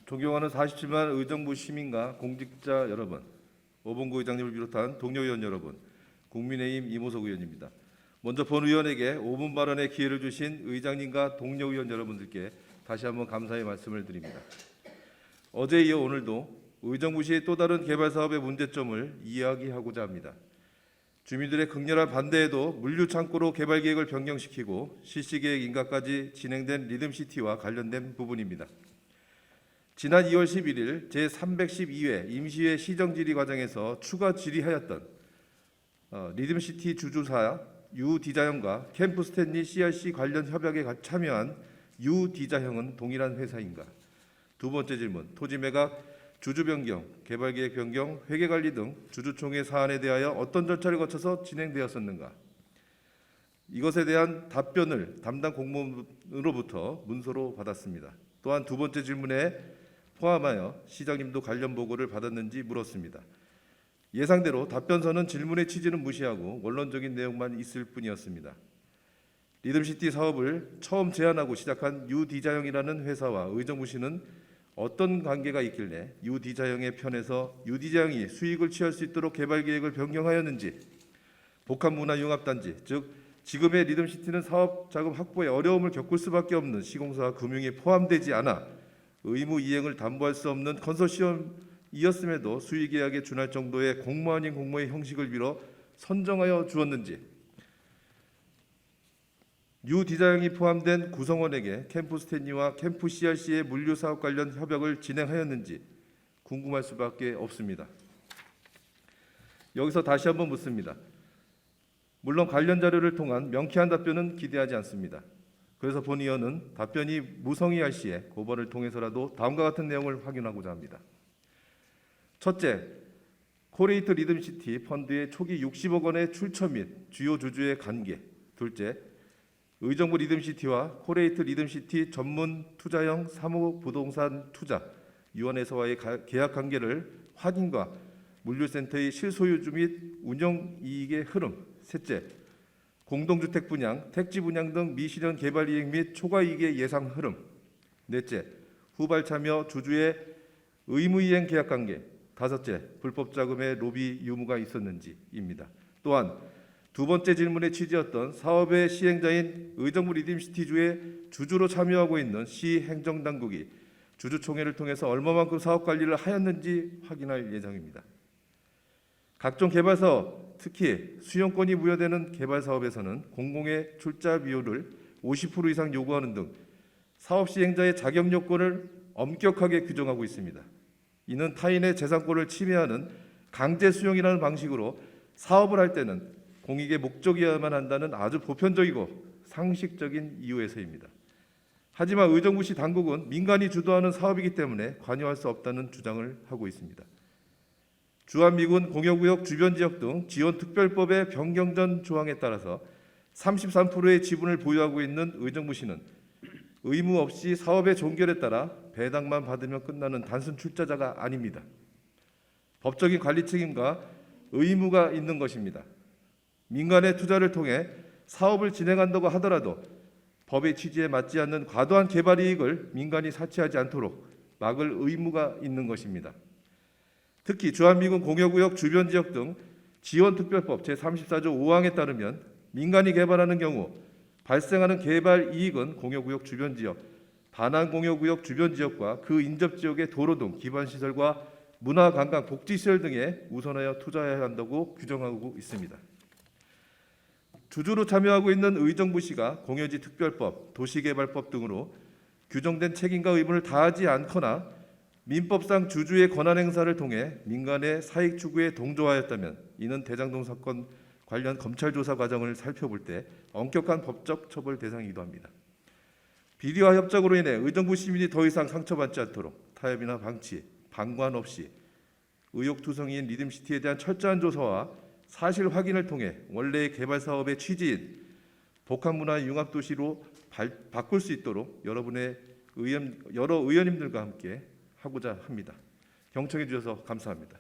존경하는 47만 의정부 시민과 공직자 여러분, 오봉구 의장님을 비롯한 동료 의원 여러분, 국민의힘 이모석 의원입니다. 먼저 본 의원에게 5분 발언의 기회를 주신 의장님과 동료 의원 여러분들께 다시 한번 감사의 말씀을 드립니다. 어제에 이어 오늘도 의정부시의 또 다른 개발 사업의 문제점을 이야기하고자 합니다. 주민들의 극렬한 반대에도 물류창고로 개발 계획을 변경시키고 실시계획 인가까지 진행된 리듬시티와 관련된 부분입니다. 지난 2월 11일 제312회 임시회 시정질의 과정에서 추가 질의하였던 리듬시티 주주사 유디자형과 캠프스탠리 CRC 관련 협약에 참여한 유디자형은 동일한 회사인가? 두 번째 질문, 토지 매각, 주주 변경, 개발 계획 변경, 회계 관리 등 주주총회 사안에 대하여 어떤 절차를 거쳐서 진행되었었는가? 이것에 대한 답변을 담당 공무원으로부터 문서로 받았습니다. 또한 두 번째 질문에 포함하여 시장님도 관련 보고를 받았는지 물었습니다. 예상대로 답변서는 질문의 취지는 무시하고 원론적인 내용만 있을 뿐이었습니다. 리듬시티 사업을 처음 제안하고 시작한 유디자형이라는 회사와 의정부시는 어떤 관계가 있길래 유디자형의 편에서 유디자형이 수익을 취할 수 있도록 개발 계획을 변경하였는지, 복합문화융합단지, 즉 지금의 리듬시티는 사업 자금 확보에 어려움을 겪을 수밖에 없는 시공사와 금융이 포함되지 않아 의무 이행을 담보할 수 없는 컨소시엄이었음에도 수의계약에 준할 정도의 공모 아닌 공모의 형식을 빌어 선정하여 주었는지, 유디자형이 포함된 구성원에게 캠프스탠리와 캠프 CRC의 물류사업 관련 협약을 진행하였는지 궁금할 수밖에 없습니다. 여기서 다시 한번 묻습니다. 물론 관련 자료를 통한 명쾌한 답변은 기대하지 않습니다. 그래서 본 의원은 답변이 무성의할 시에 고발을 통해서라도 다음과 같은 내용을 확인하고자 합니다. 첫째, 코레이트 리듬시티 펀드의 초기 60억 원의 출처 및 주요 주주의 관계. 둘째, 의정부 리듬시티와 코레이트 리듬시티 전문 투자형 사무부동산 투자 유한회사와의 계약 관계를 확인과 물류센터의 실소유주 및 운영이익의 흐름. 셋째, 공동주택 분양, 택지 분양 등 미실현 개발 이익 및 초과이익의 예상 흐름. 넷째, 후발 참여 주주의 의무이행 계약 관계. 다섯째, 불법 자금의 로비 유무가 있었는지입니다. 또한 두 번째 질문의 취지였던 사업의 시행자인 의정부 리듬시티주의 주주로 참여하고 있는 시 행정당국이 주주총회를 통해서 얼마만큼 사업 관리를 하였는지 확인할 예정입니다. 각종 개발사업, 특히 수용권이 부여되는 개발사업에서는 공공의 출자 비율을 50% 이상 요구하는 등 사업 시행자의 자격 요건을 엄격하게 규정하고 있습니다. 이는 타인의 재산권을 침해하는 강제 수용이라는 방식으로 사업을 할 때는 공익의 목적이어야만 한다는 아주 보편적이고 상식적인 이유에서입니다. 하지만 의정부시 당국은 민간이 주도하는 사업이기 때문에 관여할 수 없다는 주장을 하고 있습니다. 주한미군 공여구역 주변 지역 등 지원특별법의 변경 전 조항에 따라서 33%의 지분을 보유하고 있는 의정부시는 의무 없이 사업의 종결에 따라 배당만 받으면 끝나는 단순 출자자가 아닙니다. 법적인 관리 책임과 의무가 있는 것입니다. 민간의 투자를 통해 사업을 진행한다고 하더라도 법의 취지에 맞지 않는 과도한 개발 이익을 민간이 사치하지 않도록 막을 의무가 있는 것입니다. 특히 주한미군 공여구역 주변 지역 등 지원특별법 제34조 5항에 따르면 민간이 개발하는 경우 발생하는 개발 이익은 공여구역 주변 지역, 반환공여구역 주변 지역과 그 인접 지역의 도로 등 기반시설과 문화관광 복지시설 등에 우선하여 투자해야 한다고 규정하고 있습니다. 주주로 참여하고 있는 의정부시가 공여지 특별법, 도시개발법 등으로 규정된 책임과 의무를 다하지 않거나 민법상 주주의 권한 행사를 통해 민간의 사익 추구에 동조하였다면 이는 대장동 사건 관련 검찰 조사 과정을 살펴볼 때 엄격한 법적 처벌 대상이기도 합니다. 비리와 협작으로 인해 의정부 시민이 더 이상 상처받지 않도록 타협이나 방치, 방관 없이 의혹투성이인 리듬시티에 대한 철저한 조사와 사실 확인을 통해 원래의 개발 사업의 취지인 복합문화 융합도시로 바꿀 수 있도록 여러 의원님들과 함께 하고자 합니다. 경청해 주셔서 감사합니다.